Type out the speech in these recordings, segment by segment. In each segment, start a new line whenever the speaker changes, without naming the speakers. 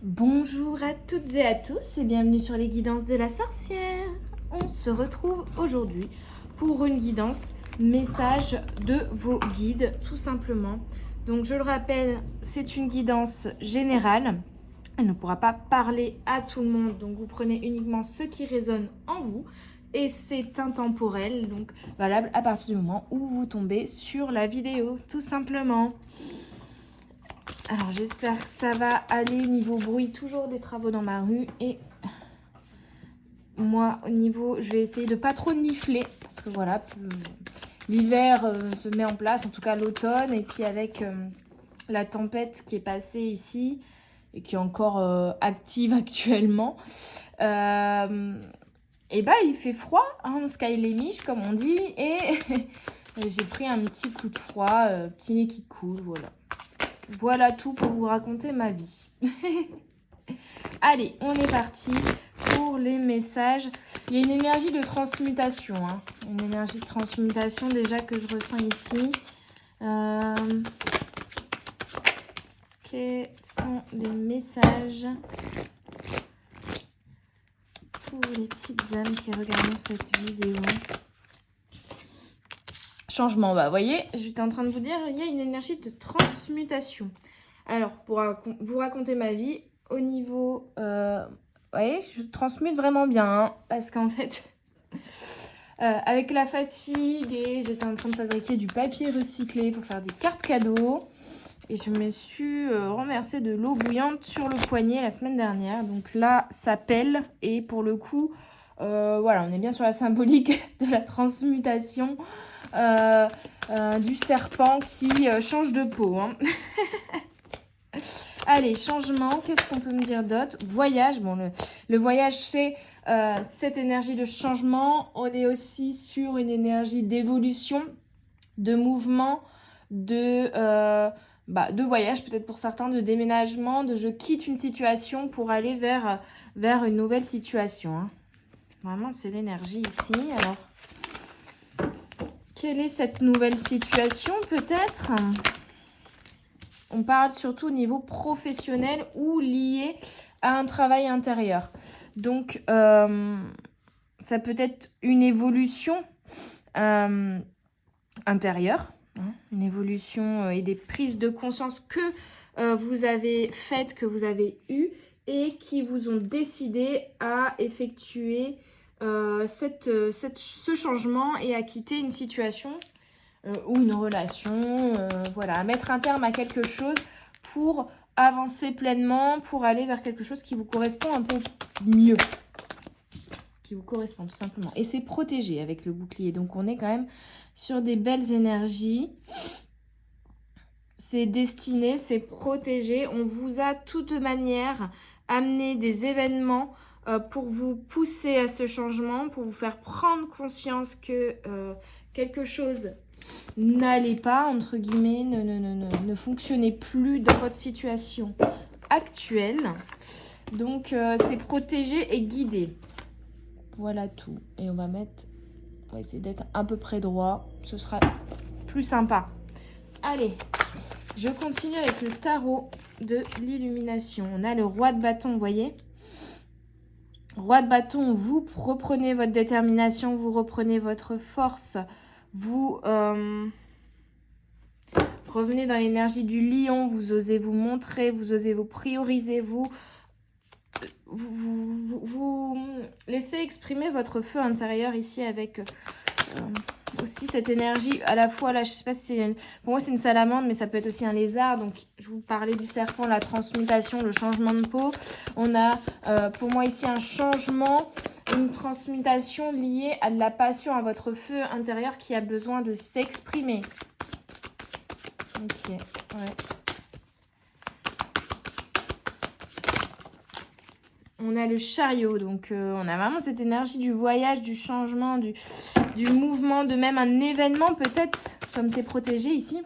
Bonjour à toutes et à tous et bienvenue sur les guidances de la sorcière. On se retrouve aujourd'hui pour une guidance message de vos guides tout simplement. Donc je le rappelle, c'est une guidance générale. Elle ne pourra pas parler à tout le monde, donc vous prenez uniquement ce qui résonne en vous. Et c'est intemporel, donc valable à partir du moment où vous tombez sur la vidéo, tout simplement. Alors j'espère que ça va aller niveau bruit, toujours des travaux dans ma rue. Et moi au niveau, je vais essayer de pas trop nifler. Parce que voilà, l'hiver se met en place, en tout cas l'automne. Et puis avec la tempête qui est passée ici et qui est encore active actuellement. Et bah il fait froid, hein, sky les miches comme on dit. Et j'ai pris un petit coup de froid, petit nez qui coule, voilà. Voilà tout pour vous raconter ma vie. Allez, on est parti pour les messages. Il y a une énergie de transmutation. Hein. Une énergie de transmutation déjà que je ressens ici. Quels sont les messages pour les petites âmes qui regardent cette vidéo? Changement, bah vous voyez, j'étais en train de vous dire, il y a une énergie de transmutation. Alors, pour vous raconter ma vie, au niveau... vous voyez, je transmute vraiment bien, hein, parce qu'en fait, avec la fatigue, et j'étais en train de fabriquer du papier recyclé pour faire des cartes cadeaux. Et je me suis renversé de l'eau bouillante sur le poignet la semaine dernière. Donc là, ça pèle. Et pour le coup, voilà, on est bien sur la symbolique de la transmutation. Du serpent qui change de peau. Hein. Allez, changement, qu'est-ce qu'on peut me dire d'autre? Voyage, bon, le voyage, c'est cette énergie de changement. On est aussi sur une énergie d'évolution, de mouvement, de voyage, peut-être pour certains, de déménagement, de je quitte une situation pour aller vers une nouvelle situation. Hein. Vraiment, c'est l'énergie ici. Alors, quelle est cette nouvelle situation peut-être? On parle surtout au niveau professionnel ou lié à un travail intérieur. Donc, ça peut être une évolution intérieure, hein, une évolution et des prises de conscience que vous avez faites, que vous avez eues et qui vous ont décidé à effectuer ce changement et à quitter une situation ou une relation, voilà, à mettre un terme à quelque chose pour avancer pleinement, pour aller vers quelque chose qui vous correspond un peu mieux, qui vous correspond tout simplement. Et c'est protégé avec le bouclier, donc on est quand même sur des belles énergies. C'est destiné, c'est protégé. On vous a de toute manière amené des événements pour vous pousser à ce changement, pour vous faire prendre conscience que quelque chose n'allait pas, entre guillemets, ne fonctionnait plus dans votre situation actuelle. Donc, c'est protégé et guidé. Voilà tout. Et on va essayer d'être à peu près droit. Ce sera plus sympa. Allez, je continue avec le tarot de l'illumination. On a le roi de bâton, vous voyez ? Roi de bâton, vous reprenez votre détermination, vous reprenez votre force, vous revenez dans l'énergie du lion, vous osez vous montrer, vous osez vous prioriser, vous laissez exprimer votre feu intérieur ici avec aussi cette énergie à la fois là, je sais pas si c'est pour moi c'est une salamandre, mais ça peut être aussi un lézard. Donc je vous parlais du serpent, la transmutation, le changement de peau. On a pour moi ici un changement, une transmutation liée à de la passion, à votre feu intérieur qui a besoin de s'exprimer. Ok, ouais. On a le chariot, donc on a vraiment cette énergie du voyage, du changement, du mouvement, de même un événement peut-être, comme c'est protégé ici,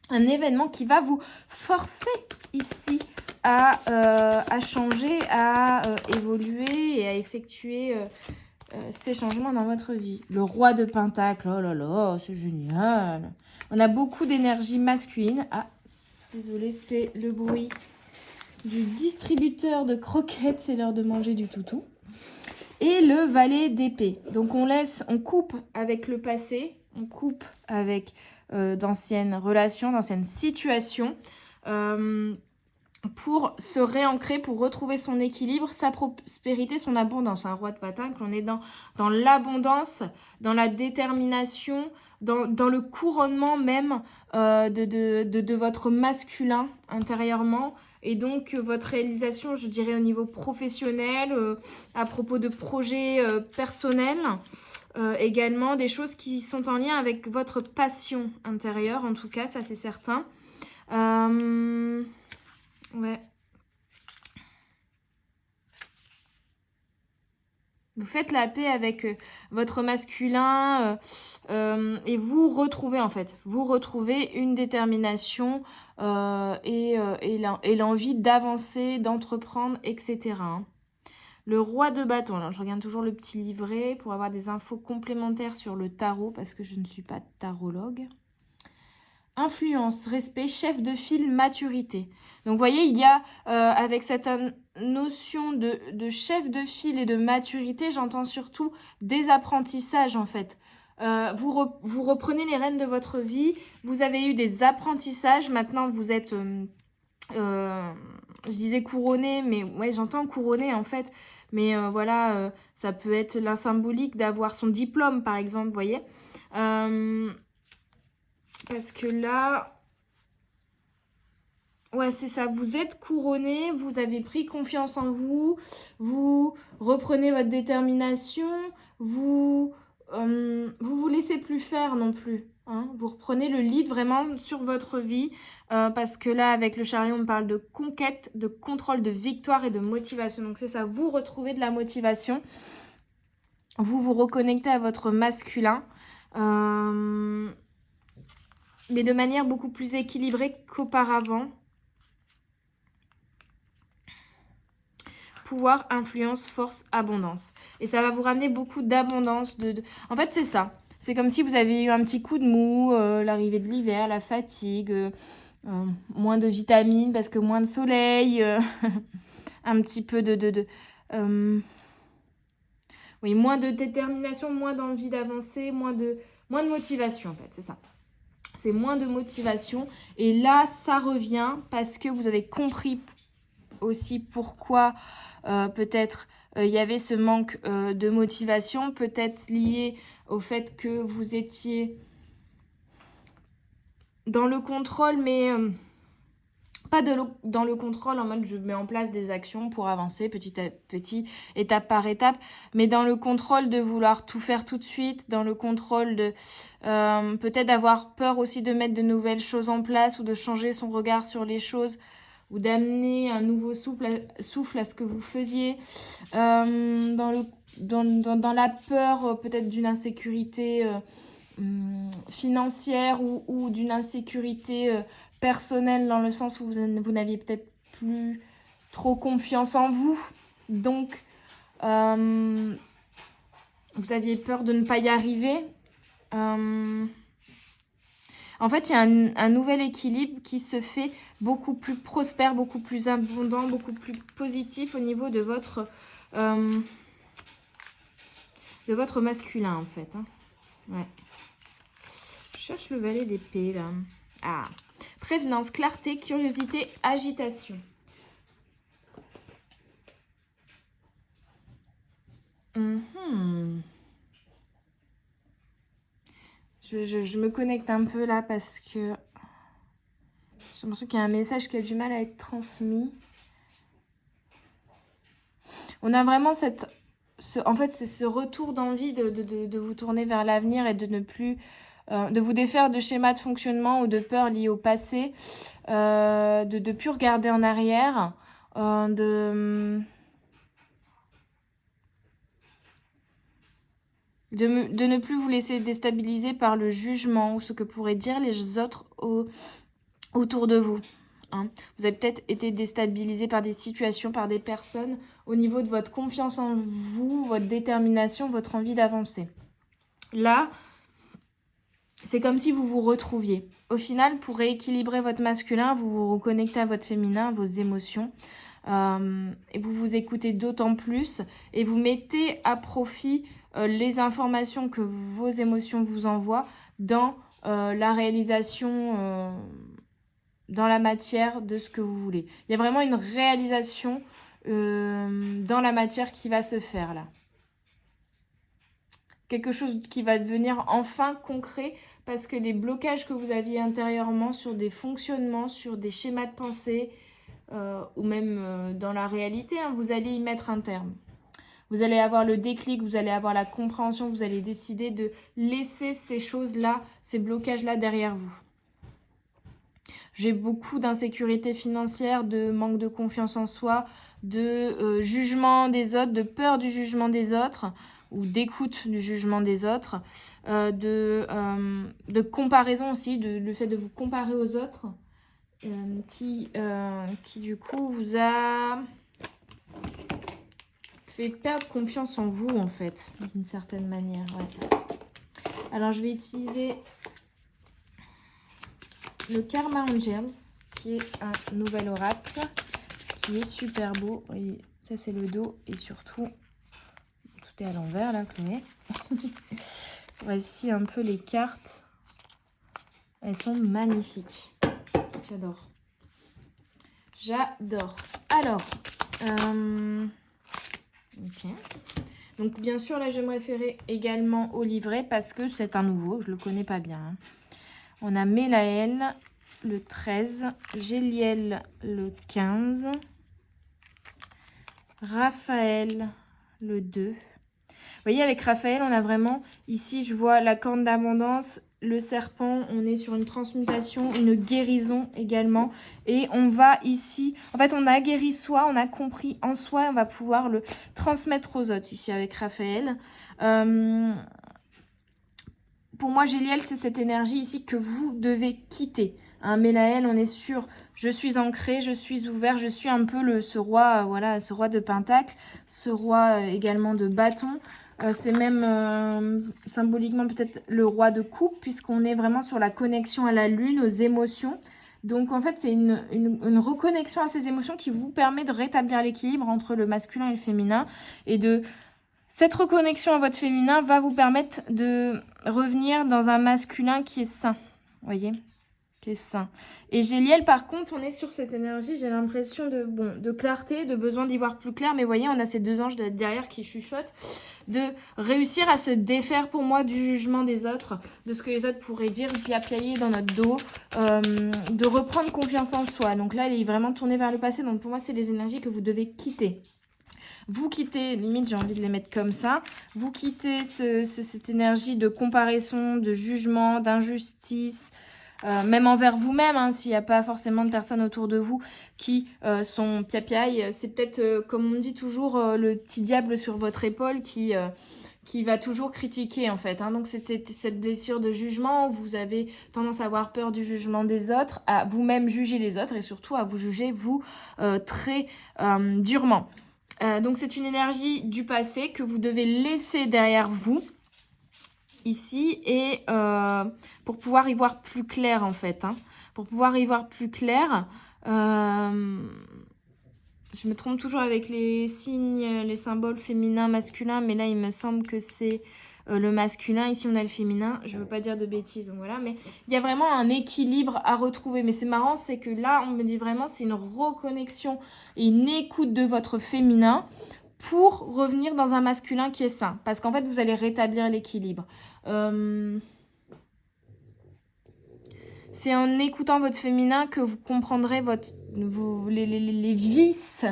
un événement qui va vous forcer ici à changer, à évoluer et à effectuer ces changements dans votre vie. Le roi de Pentacle, oh là là, c'est génial. On a beaucoup d'énergie masculine. Ah, désolé, c'est le bruit du distributeur de croquettes, c'est l'heure de manger du toutou. Et le valet d'épée. Donc on coupe avec le passé, on coupe avec d'anciennes relations, d'anciennes situations, pour se réancrer, pour retrouver son équilibre, sa prospérité, son abondance. Un roi de Pentacle, on est dans l'abondance, dans la détermination, dans le couronnement même de votre masculin intérieurement. Et donc, votre réalisation, je dirais, au niveau professionnel, à propos de projets personnels, également des choses qui sont en lien avec votre passion intérieure, en tout cas, ça c'est certain. Ouais. Vous faites la paix avec votre masculin et vous retrouvez en fait, vous retrouvez une détermination et l'envie d'avancer, d'entreprendre, etc. Hein. Le roi de bâton, alors je regarde toujours le petit livret pour avoir des infos complémentaires sur le tarot parce que je ne suis pas tarologue. Influence, respect, chef de file, maturité. Donc vous voyez, il y a avec cette notion de chef de file et de maturité, j'entends surtout des apprentissages en fait. Vous reprenez les rênes de votre vie, vous avez eu des apprentissages, maintenant vous êtes, je disais couronné, mais ouais j'entends couronné en fait, mais voilà, ça peut être la symbolique d'avoir son diplôme par exemple, vous voyez. Parce que là, ouais, c'est ça, vous êtes couronné, vous avez pris confiance en vous, vous reprenez votre détermination, vous vous laissez plus faire non plus. Hein, vous reprenez le lead vraiment sur votre vie parce que là, avec le chariot, on parle de conquête, de contrôle, de victoire et de motivation. Donc c'est ça, vous retrouvez de la motivation, vous vous reconnectez à votre masculin. Mais de manière beaucoup plus équilibrée qu'auparavant. Pouvoir, influence, force, abondance. Et ça va vous ramener beaucoup d'abondance. En fait, c'est ça. C'est comme si vous avez eu un petit coup de mou, l'arrivée de l'hiver, la fatigue, moins de vitamines parce que moins de soleil, un petit peu oui, moins de détermination, moins d'envie d'avancer, moins de motivation en fait, c'est ça. C'est moins de motivation. Et là, ça revient parce que vous avez compris aussi pourquoi peut-être il y avait ce manque de motivation. Peut-être lié au fait que vous étiez dans le contrôle, mais pas dans le contrôle en mode je mets en place des actions pour avancer petit à petit, étape par étape, mais dans le contrôle de vouloir tout faire tout de suite, dans le contrôle de peut-être avoir peur aussi de mettre de nouvelles choses en place ou de changer son regard sur les choses ou d'amener un nouveau souffle à ce que vous faisiez, dans la peur peut-être d'une insécurité financière ou d'une insécurité personnelle dans le sens où vous n'aviez peut-être plus trop confiance en vous. Donc, vous aviez peur de ne pas y arriver. En fait, il y a un nouvel équilibre qui se fait beaucoup plus prospère, beaucoup plus abondant, beaucoup plus positif au niveau de votre masculin, en fait. Hein. Ouais. Je cherche le valet d'épée, là. Ah. Prévenance, clarté, curiosité, agitation. Je me connecte un peu là parce que j'ai l'impression qu'il y a un message qui a du mal à être transmis. On a vraiment en fait, c'est ce retour d'envie de vous tourner vers l'avenir et de ne plus... de vous défaire de schémas de fonctionnement ou de peurs liées au passé, de ne plus regarder en arrière, de ne plus vous laisser déstabiliser par le jugement ou ce que pourraient dire les autres autour de vous. Hein. Vous avez peut-être été déstabilisé par des situations, par des personnes au niveau de votre confiance en vous, votre détermination, votre envie d'avancer. Là, c'est comme si vous vous retrouviez. Au final, pour rééquilibrer votre masculin, vous vous reconnectez à votre féminin, vos émotions. Et vous vous écoutez d'autant plus et vous mettez à profit les informations que vos émotions vous envoient dans la réalisation, dans la matière de ce que vous voulez. Il y a vraiment une réalisation dans la matière qui va se faire là. Quelque chose qui va devenir enfin concret parce que les blocages que vous aviez intérieurement sur des fonctionnements, sur des schémas de pensée, ou même dans la réalité, hein, vous allez y mettre un terme. Vous allez avoir le déclic, vous allez avoir la compréhension, vous allez décider de laisser ces choses-là, ces blocages-là derrière vous. J'ai beaucoup d'insécurité financière, de manque de confiance en soi, de jugement des autres, de peur du jugement des autres ou d'écoute du jugement des autres, de comparaison aussi, le fait de vous comparer aux autres. Qui du coup vous a fait perdre confiance en vous en fait, d'une certaine manière. Ouais. Alors je vais utiliser le Karma Angels, qui est un nouvel oracle, qui est super beau. Oui, ça c'est le dos et surtout, tout est à l'envers là, Chloé. Voici un peu les cartes. Elles sont magnifiques. J'adore. J'adore. Alors, ok. Donc, bien sûr, là, je vais me référer également au livret parce que c'est un nouveau. Je ne le connais pas bien. Hein. On a Mélaël le 13, Géliel le 15, Raphaël le 2. Vous voyez, avec Raphaël, on a vraiment, ici, je vois la corne d'abondance, le serpent, on est sur une transmutation, une guérison également. Et on va ici, en fait, on a guéri soi, on a compris en soi, on va pouvoir le transmettre aux autres, ici, avec Raphaël. Pour moi, Géliel, c'est cette énergie ici que vous devez quitter. Hein, Mélaël, on est sûr, je suis ancré, je suis ouvert, je suis un peu ce roi, voilà, ce roi de Pentacle, ce roi également de bâton. C'est même symboliquement peut-être le roi de coupe, puisqu'on est vraiment sur la connexion à la lune, aux émotions. Donc en fait, c'est une reconnexion à ces émotions qui vous permet de rétablir l'équilibre entre le masculin et le féminin. Et cette reconnexion à votre féminin va vous permettre de revenir dans un masculin qui est sain. Vous voyez ? Qui est sain. Et Géliel, par contre, on est sur cette énergie, j'ai l'impression de clarté, de besoin d'y voir plus clair. Mais vous voyez, on a ces deux anges derrière qui chuchotent, de réussir à se défaire pour moi du jugement des autres, de ce que les autres pourraient dire, puis appuyer dans notre dos, de reprendre confiance en soi. Donc là, il est vraiment tourné vers le passé. Donc pour moi, c'est les énergies que vous devez quitter. Vous quittez, limite j'ai envie de les mettre comme ça, vous quittez cette énergie de comparaison, de jugement, d'injustice, même envers vous-même, hein, s'il n'y a pas forcément de personnes autour de vous qui sont piapiailles, c'est peut-être, comme on dit toujours, le petit diable sur votre épaule qui va toujours critiquer en fait. Hein. Donc c'était cette blessure de jugement où vous avez tendance à avoir peur du jugement des autres, à vous-même juger les autres et surtout à vous juger vous très durement. Donc c'est une énergie du passé que vous devez laisser derrière vous ici et pour pouvoir y voir plus clair en fait. Hein. Pour pouvoir y voir plus clair, je me trompe toujours avec les signes, les symboles féminins, masculins, mais là il me semble que c'est le masculin. Ici on a le féminin, je veux pas dire de bêtises, donc voilà, mais il y a vraiment un équilibre à retrouver. Mais c'est marrant, c'est que là on me dit vraiment c'est une reconnexion et une écoute de votre féminin pour revenir dans un masculin qui est sain, parce qu'en fait vous allez rétablir l'équilibre. C'est en écoutant votre féminin que vous comprendrez les vices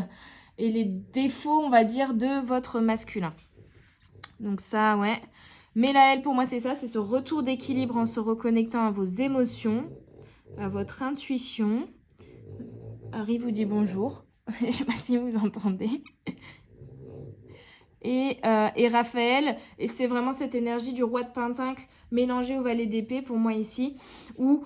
et les défauts, on va dire, de votre masculin. Donc ça, ouais. Mélaël, pour moi, c'est ça, c'est ce retour d'équilibre en se reconnectant à vos émotions, à votre intuition. Harry vous dit bonjour. Je ne sais pas si vous entendez. Et Raphaël, et c'est vraiment cette énergie du roi de Pentacle mélangée au valet d'épée, pour moi ici, où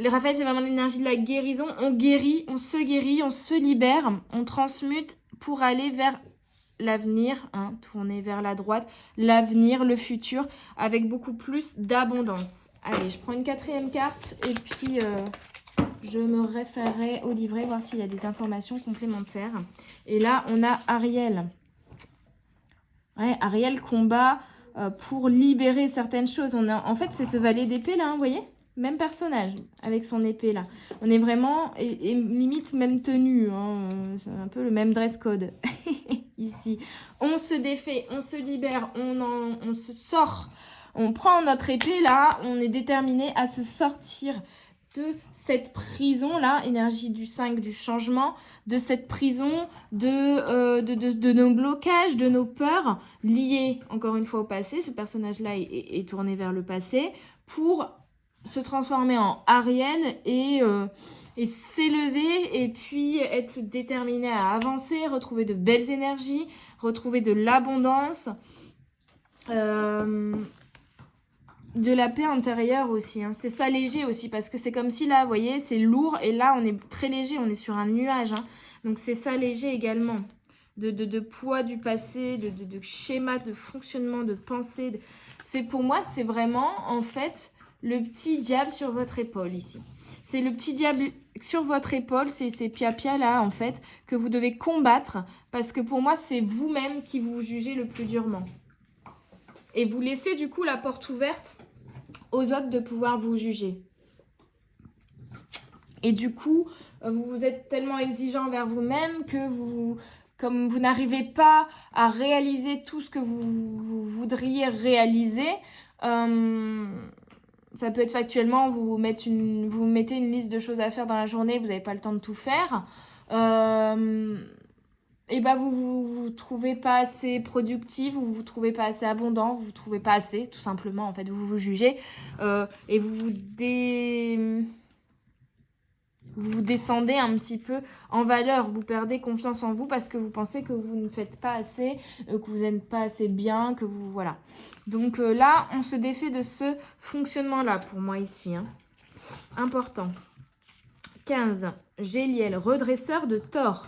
Raphaël, c'est vraiment l'énergie de la guérison. On guérit, on se libère, on transmute pour aller vers l'avenir, hein, tournez vers la droite, l'avenir, le futur, avec beaucoup plus d'abondance. Allez, je prends une 4e carte et puis je me référerai au livret, voir s'il y a des informations complémentaires. Et là, on a Ariel. Ouais, Ariel combat pour libérer certaines choses. En fait, c'est ce valet d'épée là, hein, vous voyez? Même personnage avec son épée là. On est vraiment, et limite même tenue, hein, c'est un peu le même dress code ici. On se défait, on se libère, on se sort. On prend notre épée là, on est déterminé à se sortir de cette prison là, énergie du 5 du changement, de cette prison, de nos blocages, de nos peurs liées encore une fois au passé. Ce personnage là est tourné vers le passé pour se transformer en Ariel et s'élever et puis être déterminé à avancer, retrouver de belles énergies, retrouver de l'abondance, de la paix intérieure aussi, hein. C'est ça léger aussi parce que c'est comme si là, vous voyez, c'est lourd et là on est très léger, on est sur un nuage, hein. Donc c'est ça léger également. De poids du passé, de schéma, de fonctionnement, de pensée. C'est pour moi, c'est vraiment en fait le petit diable sur votre épaule ici. C'est le petit diable sur votre épaule, c'est ces pia-pia là en fait que vous devez combattre parce que pour moi c'est vous-même qui vous jugez le plus durement. Et vous laissez du coup la porte ouverte aux autres de pouvoir vous juger. Et du coup, vous êtes tellement exigeant envers vous-même que comme vous n'arrivez pas à réaliser tout ce que vous voudriez réaliser, ça peut être factuellement, vous mettez une liste de choses à faire dans la journée, vous n'avez pas le temps de tout faire. Et bah vous trouvez pas assez productif, vous trouvez pas assez abondant, vous trouvez pas assez, tout simplement, en fait, vous jugez et vous descendez un petit peu en valeur, vous perdez confiance en vous parce que vous pensez que vous ne faites pas assez, que vous n'êtes pas assez bien, que vous... Voilà. Donc là, on se défait de ce fonctionnement-là pour moi ici, hein. Important. 15. Géliel, redresseur de tort.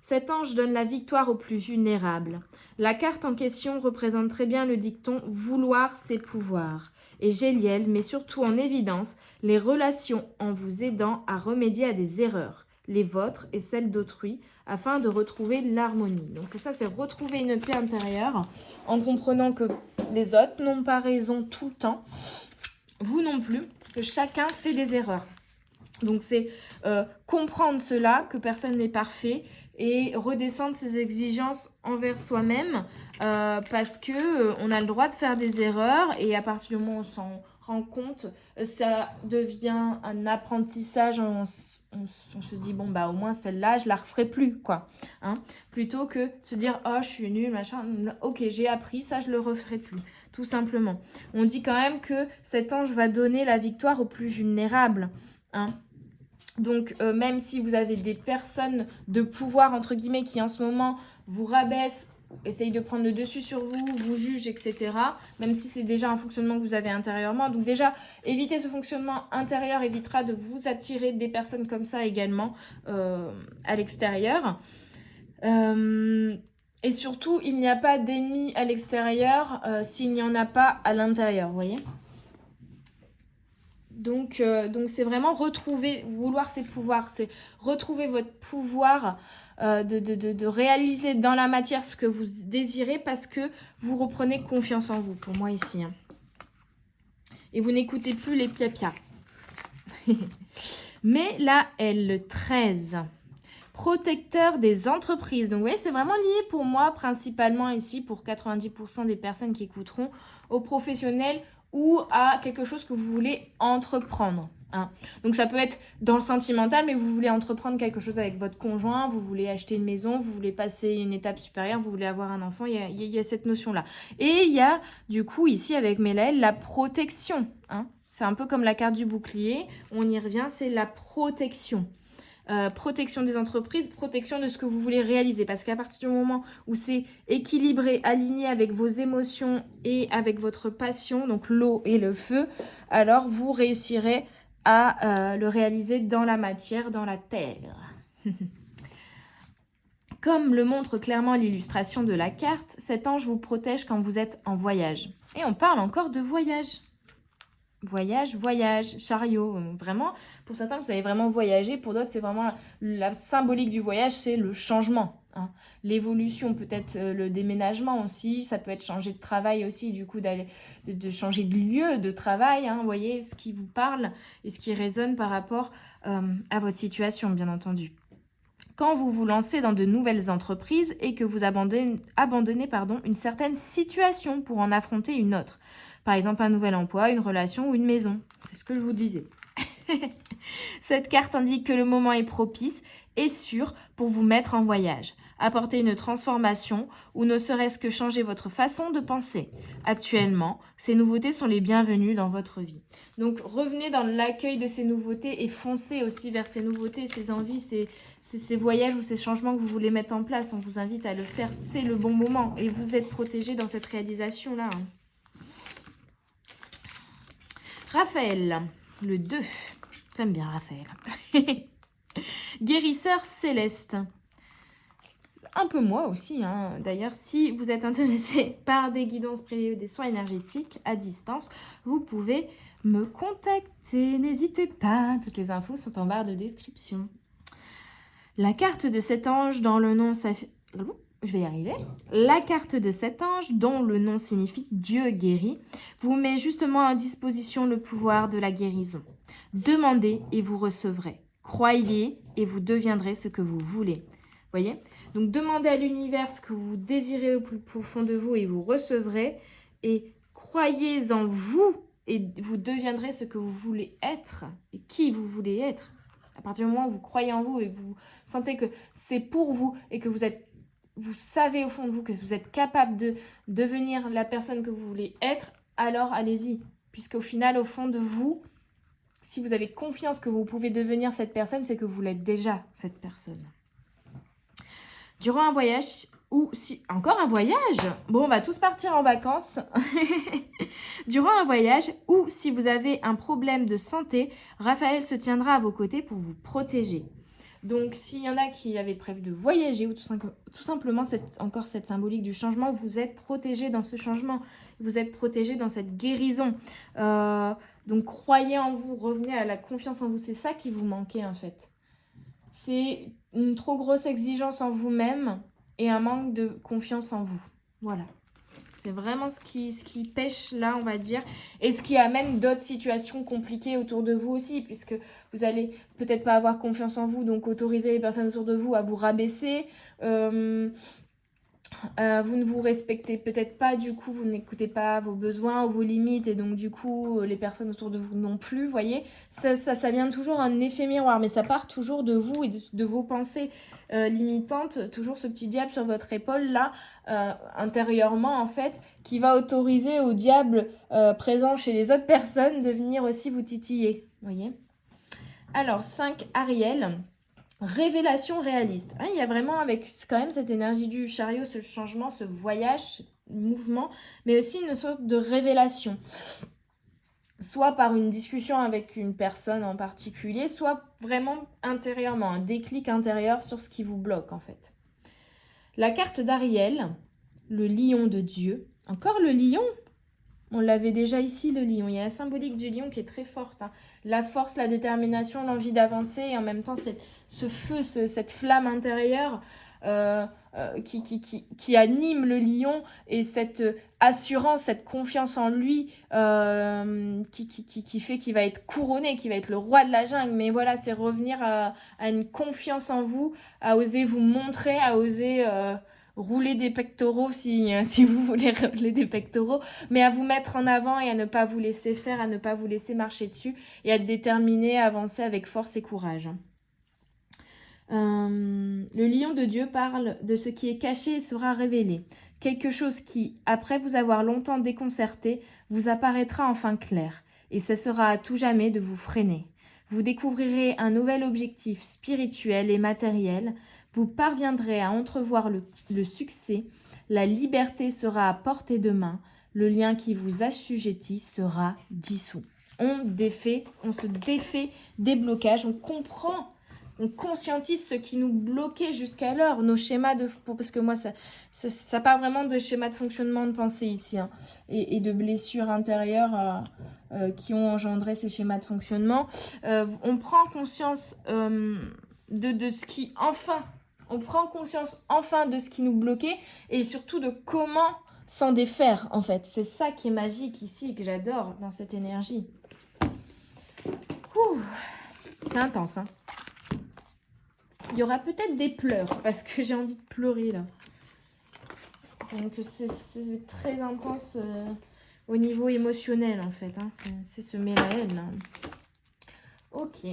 Cet ange donne la victoire aux plus vulnérables. La carte en question représente très bien le dicton « vouloir ses pouvoirs ». Et Géliel met surtout en évidence les relations en vous aidant à remédier à des erreurs, les vôtres et celles d'autrui, afin de retrouver l'harmonie. Donc c'est ça, c'est retrouver une paix intérieure en comprenant que les autres n'ont pas raison tout le temps, vous non plus, que chacun fait des erreurs. Donc c'est comprendre cela, que personne n'est parfait, et redescendre ses exigences envers soi-même parce que on a le droit de faire des erreurs et à partir du moment où on s'en rend compte, ça devient un apprentissage. On se dit bon bah au moins celle-là je la referai plus quoi, hein, plutôt que se dire oh je suis nulle machin, ok j'ai appris ça, je le referai plus, tout simplement. On dit quand même que cet ange va donner la victoire aux plus vulnérables, hein. Donc, même si vous avez des personnes de pouvoir, entre guillemets, qui en ce moment vous rabaissent, essayent de prendre le dessus sur vous, vous jugent, etc. Même si c'est déjà un fonctionnement que vous avez intérieurement. Donc déjà, éviter ce fonctionnement intérieur évitera de vous attirer des personnes comme ça également à l'extérieur. Et surtout, il n'y a pas d'ennemis à l'extérieur s'il n'y en a pas à l'intérieur, vous voyez ? Donc c'est vraiment retrouver, vouloir ses pouvoirs, c'est retrouver votre pouvoir de réaliser dans la matière ce que vous désirez parce que vous reprenez confiance en vous, pour moi ici, hein. Et vous n'écoutez plus les pia-pia. Mais là, le 13, protecteur des entreprises. Donc vous voyez, c'est vraiment lié pour moi, principalement ici, pour 90% des personnes qui écouteront, aux professionnels ou à quelque chose que vous voulez entreprendre, hein. Donc ça peut être dans le sentimental, mais vous voulez entreprendre quelque chose avec votre conjoint, vous voulez acheter une maison, vous voulez passer une étape supérieure, vous voulez avoir un enfant, il y a cette notion-là. Et il y a du coup ici avec Mélaël la protection, hein. C'est un peu comme la carte du bouclier, on y revient, c'est la protection. Protection des entreprises, protection de ce que vous voulez réaliser. Parce qu'à partir du moment où c'est équilibré, aligné avec vos émotions et avec votre passion, donc l'eau et le feu, alors vous réussirez à le réaliser dans la matière, dans la terre. Comme le montre clairement l'illustration de la carte, cet ange vous protège quand vous êtes en voyage. Et on parle encore de voyage. Voyage, voyage, chariot. Vraiment, pour certains, vous allez vraiment voyager. Pour d'autres, c'est vraiment la symbolique du voyage, c'est le changement. Hein. L'évolution, peut-être le déménagement aussi. Ça peut être changer de travail aussi, du coup, de changer de lieu de travail. Hein, vous voyez, ce qui vous parle et ce qui résonne par rapport à votre situation, bien entendu. Quand vous vous lancez dans de nouvelles entreprises et que vous abandonnez une certaine situation pour en affronter une autre. Par exemple, un nouvel emploi, une relation ou une maison. C'est ce que je vous disais. Cette carte indique que le moment est propice et sûr pour vous mettre en voyage, apporter une transformation ou ne serait-ce que changer votre façon de penser. Actuellement, ces nouveautés sont les bienvenues dans votre vie. Donc, revenez dans l'accueil de ces nouveautés et foncez aussi vers ces nouveautés, ces envies, ces voyages ou ces changements que vous voulez mettre en place. On vous invite à le faire, c'est le bon moment et vous êtes protégé dans cette réalisation-là. Raphaël, le 2. J'aime bien Raphaël. Guérisseur céleste. Un peu moi aussi. Hein. D'ailleurs, si vous êtes intéressé par des guidances privées ou des soins énergétiques à distance, vous pouvez me contacter. N'hésitez pas. Toutes les infos sont en barre de description. La carte de cet ange dont le nom je vais y arriver. La carte de cet ange, dont le nom signifie Dieu guérit, vous met justement à disposition le pouvoir de la guérison. Demandez et vous recevrez. Croyez et vous deviendrez ce que vous voulez. Voyez ? Donc, demandez à l'univers ce que vous désirez au plus profond de vous et vous recevrez. Et croyez en vous et vous deviendrez ce que vous voulez être et qui vous voulez être. À partir du moment où vous croyez en vous et vous sentez que c'est pour vous et que vous savez au fond de vous que vous êtes capable de devenir la personne que vous voulez être, alors allez-y. Puisqu'au final, au fond de vous, si vous avez confiance que vous pouvez devenir cette personne, c'est que vous l'êtes déjà, cette personne. Durant un voyage, ou si encore un voyage, bon, on va tous partir en vacances. Durant un voyage, ou si vous avez un problème de santé, Raphaël se tiendra à vos côtés pour vous protéger. Donc, s'il y en a qui avaient prévu de voyager ou tout simplement encore cette symbolique du changement, vous êtes protégé dans ce changement. Vous êtes protégé dans cette guérison. Donc, croyez en vous, revenez à la confiance en vous. C'est ça qui vous manquait en fait. C'est une trop grosse exigence en vous-même et un manque de confiance en vous. Voilà. C'est vraiment ce qui pêche là, on va dire, et ce qui amène d'autres situations compliquées autour de vous aussi, puisque vous allez peut-être pas avoir confiance en vous, donc autoriser les personnes autour de vous à vous rabaisser. Vous ne vous respectez peut-être pas, du coup, vous n'écoutez pas vos besoins ou vos limites, et donc du coup, les personnes autour de vous non plus, vous voyez. Ça vient toujours un effet miroir, mais ça part toujours de vous et de vos pensées limitantes, toujours ce petit diable sur votre épaule, là, intérieurement, en fait, qui va autoriser au diable présent chez les autres personnes de venir aussi vous titiller, vous voyez. Alors, 5, Ariel. Révélation réaliste. Hein, il y a vraiment avec quand même cette énergie du chariot, ce changement, ce voyage, mouvement, mais aussi une sorte de révélation. Soit par une discussion avec une personne en particulier, soit vraiment intérieurement, un déclic intérieur sur ce qui vous bloque en fait. La carte d'Ariel, le lion de Dieu. Encore le lion ? On l'avait déjà ici, le lion. Il y a la symbolique du lion qui est très forte. Hein. La force, la détermination, l'envie d'avancer et en même temps ce feu, cette flamme intérieure qui anime le lion et cette assurance, cette confiance en lui qui fait qu'il va être couronné, qui va être le roi de la jungle. Mais voilà, c'est revenir à une confiance en vous, à oser vous montrer, à oser... rouler des pectoraux si vous voulez rouler des pectoraux, mais à vous mettre en avant et à ne pas vous laisser faire, à ne pas vous laisser marcher dessus et à être déterminé à avancer avec force et courage. Le lion de Dieu parle de ce qui est caché et sera révélé. Quelque chose qui, après vous avoir longtemps déconcerté, vous apparaîtra enfin clair et cessera à tout jamais de vous freiner. Vous découvrirez un nouvel objectif spirituel et matériel. Vous parviendrez à entrevoir le succès, la liberté sera à portée de main, le lien qui vous assujettit sera dissous. On se défait des blocages, on comprend on conscientise ce qui nous bloquait jusqu'alors, nos schémas de... Parce que moi, ça part vraiment de schémas de fonctionnement de pensée ici, hein, et de blessures intérieures qui ont engendré ces schémas de fonctionnement. On prend conscience de ce qui, enfin, on prend conscience enfin de ce qui nous bloquait et surtout de comment s'en défaire, en fait. C'est ça qui est magique ici, que j'adore dans cette énergie. C'est intense, hein. Il y aura peut-être des pleurs, parce que j'ai envie de pleurer, là. Donc, c'est très intense au niveau émotionnel, en fait. Hein. C'est ce Mélaël, là. Ok.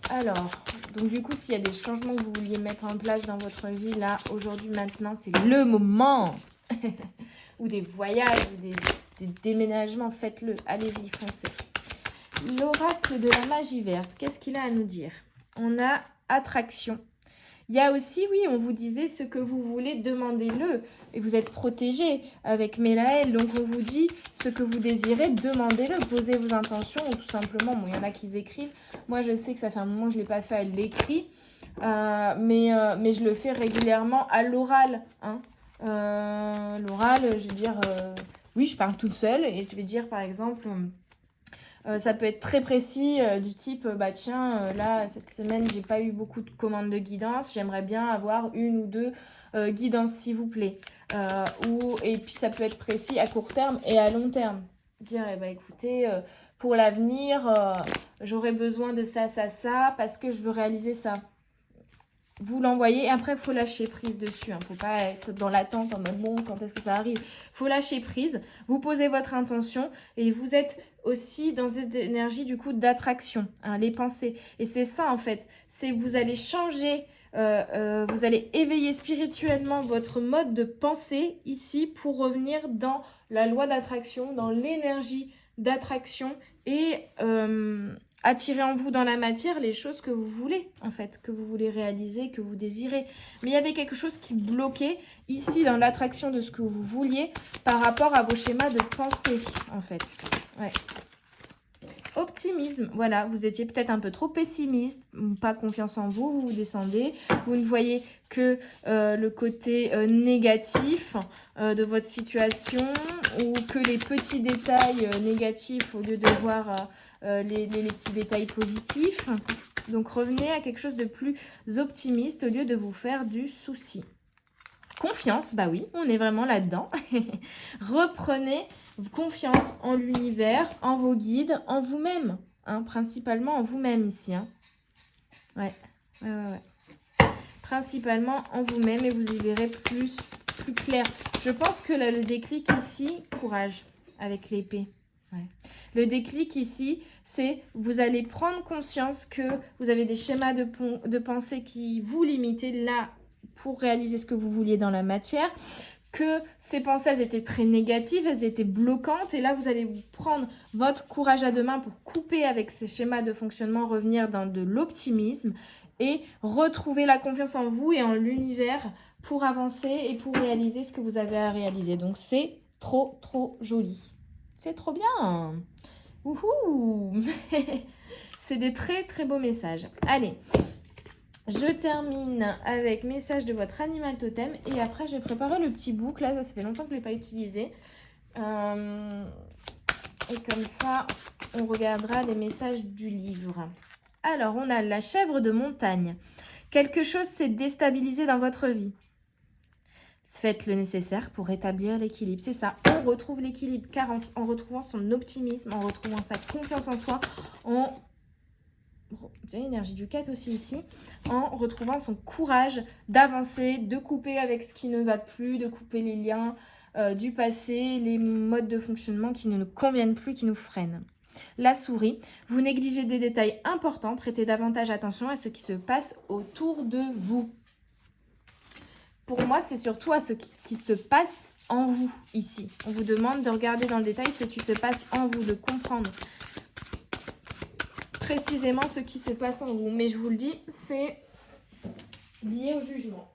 Alors, donc du coup, s'il y a des changements que vous vouliez mettre en place dans votre vie, là, aujourd'hui, maintenant, c'est le moment. Ou des voyages, ou des déménagements, faites-le. Allez-y, foncez. L'oracle de la magie verte, qu'est-ce qu'il a à nous dire? On a attraction. Il y a aussi, oui, on vous disait ce que vous voulez, demandez-le. Et vous êtes protégé avec Mélaël. Donc, on vous dit ce que vous désirez, demandez-le. Posez vos intentions ou tout simplement, bon, il y en a qui écrivent. Moi, je sais que ça fait un moment que je ne l'ai pas fait à l'écrit. Mais je le fais régulièrement à l'oral. Hein. L'oral, je vais dire, oui, je parle toute seule. Et je vais dire, par exemple... ça peut être très précis du type, bah tiens, là, cette semaine, j'ai pas eu beaucoup de commandes de guidance. J'aimerais bien avoir une ou deux guidances, s'il vous plaît. Et puis, ça peut être précis à court terme et à long terme. Dire, eh ben, écoutez, pour l'avenir, j'aurais besoin de ça, ça, ça, parce que je veux réaliser ça. Vous l'envoyez et après, il faut lâcher prise dessus. Il ne faut pas être dans l'attente en mode bon, quand est-ce que ça arrive? Il faut lâcher prise. Vous posez votre intention et vous êtes aussi dans cette énergie du coup d'attraction, hein, les pensées. Et c'est ça en fait. C'est vous allez changer, vous allez éveiller spirituellement votre mode de pensée ici pour revenir dans la loi d'attraction, dans l'énergie d'attraction et... attirer en vous dans la matière les choses que vous voulez, en fait, que vous voulez réaliser, que vous désirez. Mais il y avait quelque chose qui bloquait ici dans l'attraction de ce que vous vouliez par rapport à vos schémas de pensée, en fait. Ouais. Optimisme, voilà, vous étiez peut-être un peu trop pessimiste, pas confiance en vous, vous descendez, vous ne voyez que le côté négatif de votre situation ou que les petits détails négatifs au lieu de voir les petits détails positifs. Donc revenez à quelque chose de plus optimiste au lieu de vous faire du souci. Confiance, bah oui, on est vraiment là-dedans. Reprenez confiance en l'univers, en vos guides, en vous-même. Hein, principalement en vous-même ici. Hein. Ouais. Principalement en vous-même et vous y verrez plus clair. Je pense que là, le déclic ici, courage avec l'épée. Ouais. Le déclic ici, c'est vous allez prendre conscience que vous avez des schémas de pensée qui vous limitent là pour réaliser ce que vous vouliez dans la matière, que ces pensées, elles étaient très négatives, elles étaient bloquantes, et là, vous allez vous prendre votre courage à deux mains pour couper avec ces schémas de fonctionnement, revenir dans de l'optimisme et retrouver la confiance en vous et en l'univers pour avancer et pour réaliser ce que vous avez à réaliser. Donc, c'est trop, trop joli. C'est trop bien. Wouhou. C'est des très, très beaux messages. Allez. Je termine avec message de votre animal totem et après j'ai préparé le petit book, là ça fait longtemps que je ne l'ai pas utilisé. Et comme ça on regardera les messages du livre. Alors on a la chèvre de montagne. Quelque chose s'est déstabilisé dans votre vie. Faites le nécessaire pour rétablir l'équilibre. C'est ça, on retrouve l'équilibre en retrouvant son optimisme, en retrouvant sa confiance en soi, l'énergie du 4 aussi ici, en retrouvant son courage d'avancer, de couper avec ce qui ne va plus, de couper les liens du passé, les modes de fonctionnement qui ne nous conviennent plus, qui nous freinent. La souris, vous négligez des détails importants, prêtez davantage attention à ce qui se passe autour de vous. Pour moi, c'est surtout à ce qui se passe en vous ici. On vous demande de regarder dans le détail ce qui se passe en vous, de comprendre précisément ce qui se passe en vous. Mais je vous le dis, c'est lié au jugement.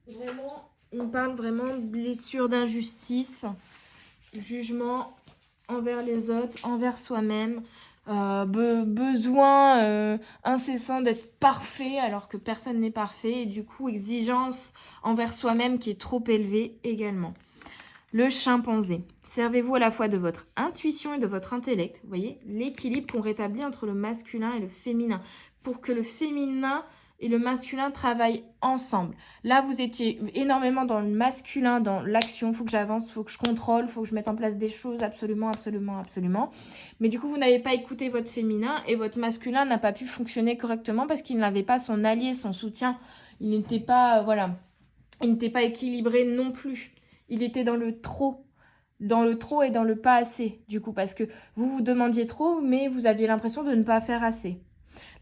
Vraiment, on parle vraiment de blessure, d'injustice, jugement envers les autres, envers soi-même, besoin incessant d'être parfait alors que personne n'est parfait. Et du coup, exigence envers soi-même qui est trop élevée également. Le chimpanzé. Servez-vous à la fois de votre intuition et de votre intellect. Vous voyez, l'équilibre qu'on rétablit entre le masculin et le féminin. Pour que le féminin et le masculin travaillent ensemble. Là, vous étiez énormément dans le masculin, dans l'action. Il faut que j'avance, il faut que je contrôle, il faut que je mette en place des choses, absolument, absolument, absolument. Mais du coup, vous n'avez pas écouté votre féminin et votre masculin n'a pas pu fonctionner correctement parce qu'il n'avait pas son allié, son soutien. Il n'était pas, voilà, il n'était pas équilibré non plus. Il était dans le trop et dans le pas assez, du coup, parce que vous vous demandiez trop, mais vous aviez l'impression de ne pas faire assez.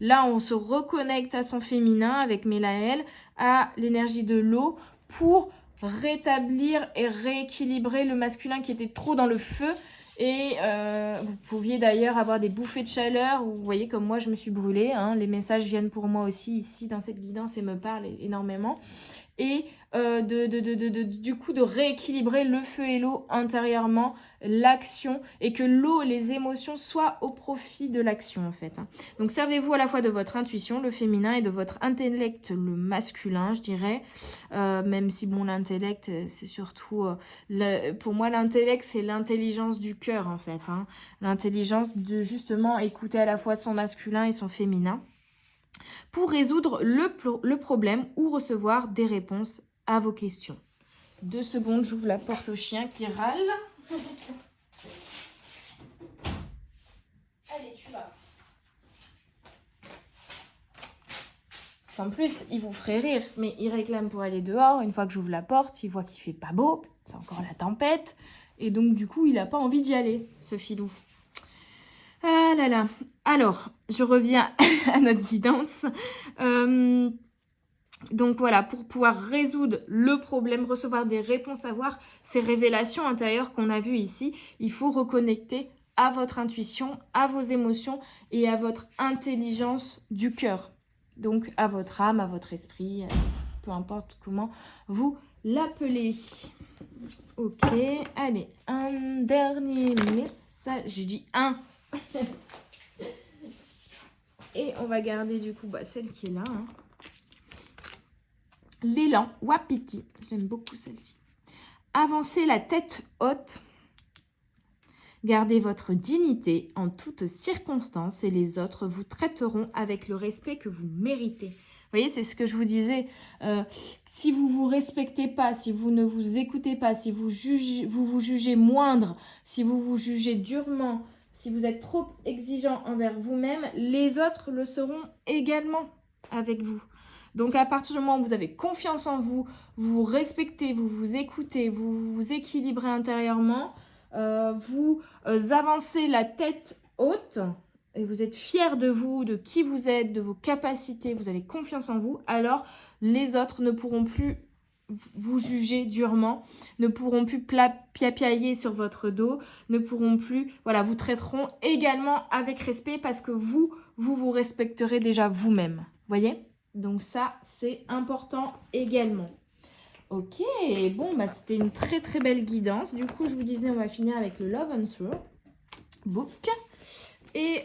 Là, on se reconnecte à son féminin avec Mélaël, à l'énergie de l'eau, pour rétablir et rééquilibrer le masculin qui était trop dans le feu. Et vous pouviez d'ailleurs avoir des bouffées de chaleur, où vous voyez comme moi je me suis brûlée, hein. Les messages viennent pour moi aussi ici dans cette guidance et me parlent énormément. Et du coup de rééquilibrer le feu et l'eau intérieurement, l'action, et que l'eau et les émotions soient au profit de l'action en fait. Donc servez-vous à la fois de votre intuition, le féminin, et de votre intellect, le masculin, je dirais. Même si bon, l'intellect, c'est surtout... pour moi, l'intellect, c'est l'intelligence du cœur en fait. Hein. L'intelligence de justement écouter à la fois son masculin et son féminin, pour résoudre le problème ou recevoir des réponses à vos questions. 2 secondes, j'ouvre la porte au chien qui râle. Allez, tu vas. Parce qu'en plus, il vous ferait rire, mais il réclame pour aller dehors. Une fois que j'ouvre la porte, il voit qu'il fait pas beau, c'est encore la tempête. Et donc, du coup, il n'a pas envie d'y aller, ce filou. Ah là là. Alors, je reviens à notre guidance. Donc voilà, pour pouvoir résoudre le problème, recevoir des réponses, avoir ces révélations intérieures qu'on a vues ici, il faut reconnecter à votre intuition, à vos émotions et à votre intelligence du cœur. Donc à votre âme, à votre esprit, peu importe comment vous l'appelez. Ok, allez, un dernier message. J'ai dit un. Et on va garder du coup celle qui est là. Hein. L'élan, Wapiti, j'aime beaucoup celle-ci. Avancez la tête haute. Gardez votre dignité en toutes circonstances et les autres vous traiteront avec le respect que vous méritez. Vous voyez, c'est ce que je vous disais. Si vous ne vous respectez pas, si vous ne vous écoutez pas, si vous vous jugez moindre, si vous vous jugez durement, si vous êtes trop exigeant envers vous-même, les autres le seront également avec vous. Donc à partir du moment où vous avez confiance en vous, vous vous respectez, vous vous écoutez, vous vous équilibrez intérieurement, vous avancez la tête haute et vous êtes fiers de vous, de qui vous êtes, de vos capacités, vous avez confiance en vous, alors les autres ne pourront plus vous juger durement, ne pourront plus piapiailler sur votre dos, ne pourront plus, voilà, vous traiteront également avec respect parce que vous respecterez déjà vous-même, voyez ? Donc ça, c'est important également. Ok, bon, c'était une très très belle guidance. Du coup, je vous disais, on va finir avec le Love Answer Book. Et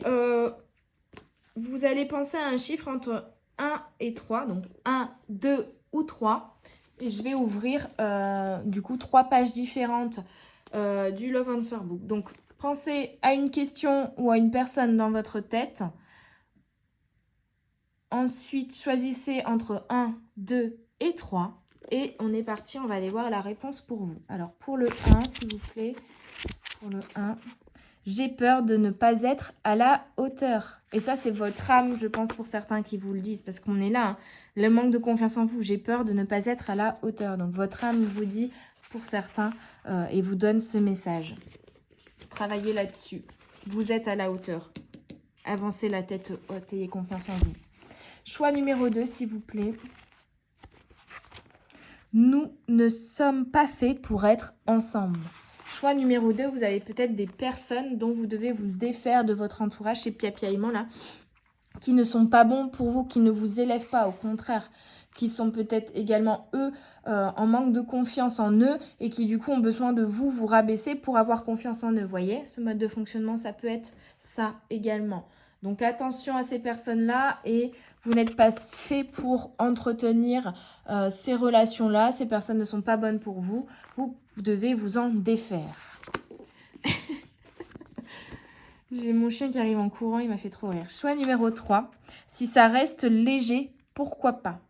vous allez penser à un chiffre entre 1 et 3. Donc 1, 2 ou 3. Et je vais ouvrir du coup 3 pages différentes du Love Answer Book. Donc pensez à une question ou à une personne dans votre tête. Ensuite, choisissez entre 1, 2 et 3. Et on est parti, on va aller voir la réponse pour vous. Alors, pour le 1, s'il vous plaît. Pour le 1, j'ai peur de ne pas être à la hauteur. Et ça, c'est votre âme, je pense, pour certains qui vous le disent. Parce qu'on est là, hein, le manque de confiance en vous. J'ai peur de ne pas être à la hauteur. Donc, votre âme vous dit, pour certains, et vous donne ce message. Travaillez là-dessus. Vous êtes à la hauteur. Avancez la tête haute, ayez confiance en vous. Choix numéro 2, s'il vous plaît. Nous ne sommes pas faits pour être ensemble. Choix numéro 2, vous avez peut-être des personnes dont vous devez vous défaire de votre entourage, ces piapiaillements là, qui ne sont pas bons pour vous, qui ne vous élèvent pas, au contraire, qui sont peut-être également, eux, en manque de confiance en eux et qui, du coup, ont besoin de vous rabaisser pour avoir confiance en eux. Vous voyez, ce mode de fonctionnement, ça peut être ça également. Donc, attention à ces personnes-là et vous n'êtes pas fait pour entretenir ces relations-là. Ces personnes ne sont pas bonnes pour vous. Vous devez vous en défaire. J'ai mon chien qui arrive en courant, il m'a fait trop rire. Choix numéro 3. Si ça reste léger, pourquoi pas?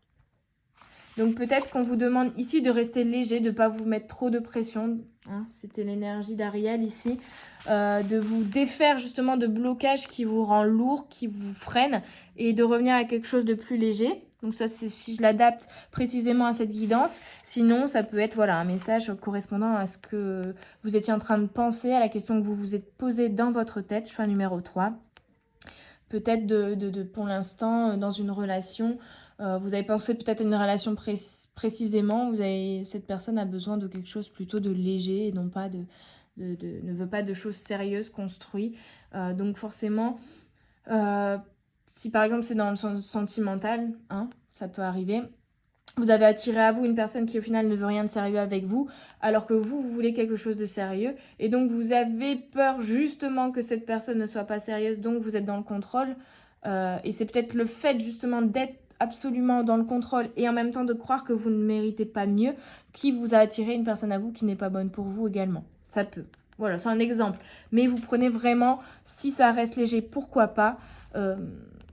Donc peut-être qu'on vous demande ici de rester léger, de ne pas vous mettre trop de pression. Hein, c'était l'énergie d'Ariel ici. De vous défaire justement de blocages qui vous rend lourd, qui vous freine et de revenir à quelque chose de plus léger. Donc ça, c'est si je l'adapte précisément à cette guidance. Sinon, ça peut être voilà, un message correspondant à ce que vous étiez en train de penser, à la question que vous vous êtes posée dans votre tête. Choix numéro 3. Peut-être pour l'instant, dans une relation, vous avez pensé peut-être à une relation précisément. Cette personne a besoin de quelque chose plutôt de léger et non pas ne veut pas de choses sérieuses, construites. Donc forcément, si par exemple c'est dans le sens sentimental, hein, ça peut arriver, vous avez attiré à vous une personne qui au final ne veut rien de sérieux avec vous, alors que vous voulez quelque chose de sérieux. Et donc vous avez peur justement que cette personne ne soit pas sérieuse, donc vous êtes dans le contrôle. Et c'est peut-être le fait justement d'être absolument dans le contrôle et en même temps de croire que vous ne méritez pas mieux qui vous a attiré une personne à vous qui n'est pas bonne pour vous également. Ça peut. Voilà, c'est un exemple. Mais vous prenez vraiment, si ça reste léger, pourquoi pas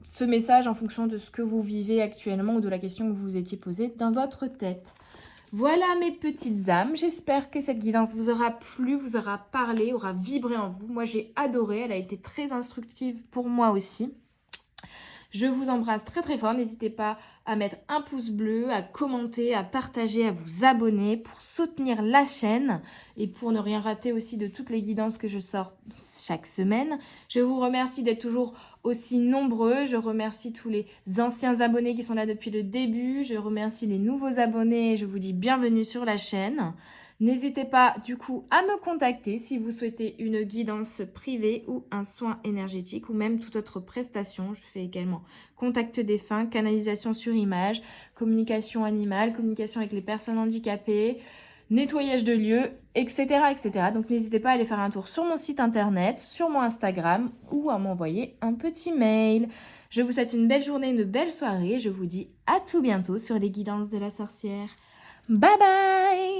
ce message en fonction de ce que vous vivez actuellement ou de la question que vous vous étiez posée dans votre tête. Voilà mes petites âmes, j'espère que cette guidance vous aura plu, vous aura parlé, aura vibré en vous. Moi j'ai adoré, elle a été très instructive pour moi aussi. Je vous embrasse très très fort, n'hésitez pas à mettre un pouce bleu, à commenter, à partager, à vous abonner pour soutenir la chaîne et pour ne rien rater aussi de toutes les guidances que je sors chaque semaine. Je vous remercie d'être toujours aussi nombreux, je remercie tous les anciens abonnés qui sont là depuis le début, je remercie les nouveaux abonnés et je vous dis bienvenue sur la chaîne. N'hésitez pas du coup à me contacter si vous souhaitez une guidance privée ou un soin énergétique ou même toute autre prestation. Je fais également contact défunt, canalisation sur image, communication animale, communication avec les personnes handicapées, nettoyage de lieux, etc. etc. Donc n'hésitez pas à aller faire un tour sur mon site internet, sur mon Instagram ou à m'envoyer un petit mail. Je vous souhaite une belle journée, une belle soirée. Je vous dis à tout bientôt sur les guidances de la sorcière. Bye bye!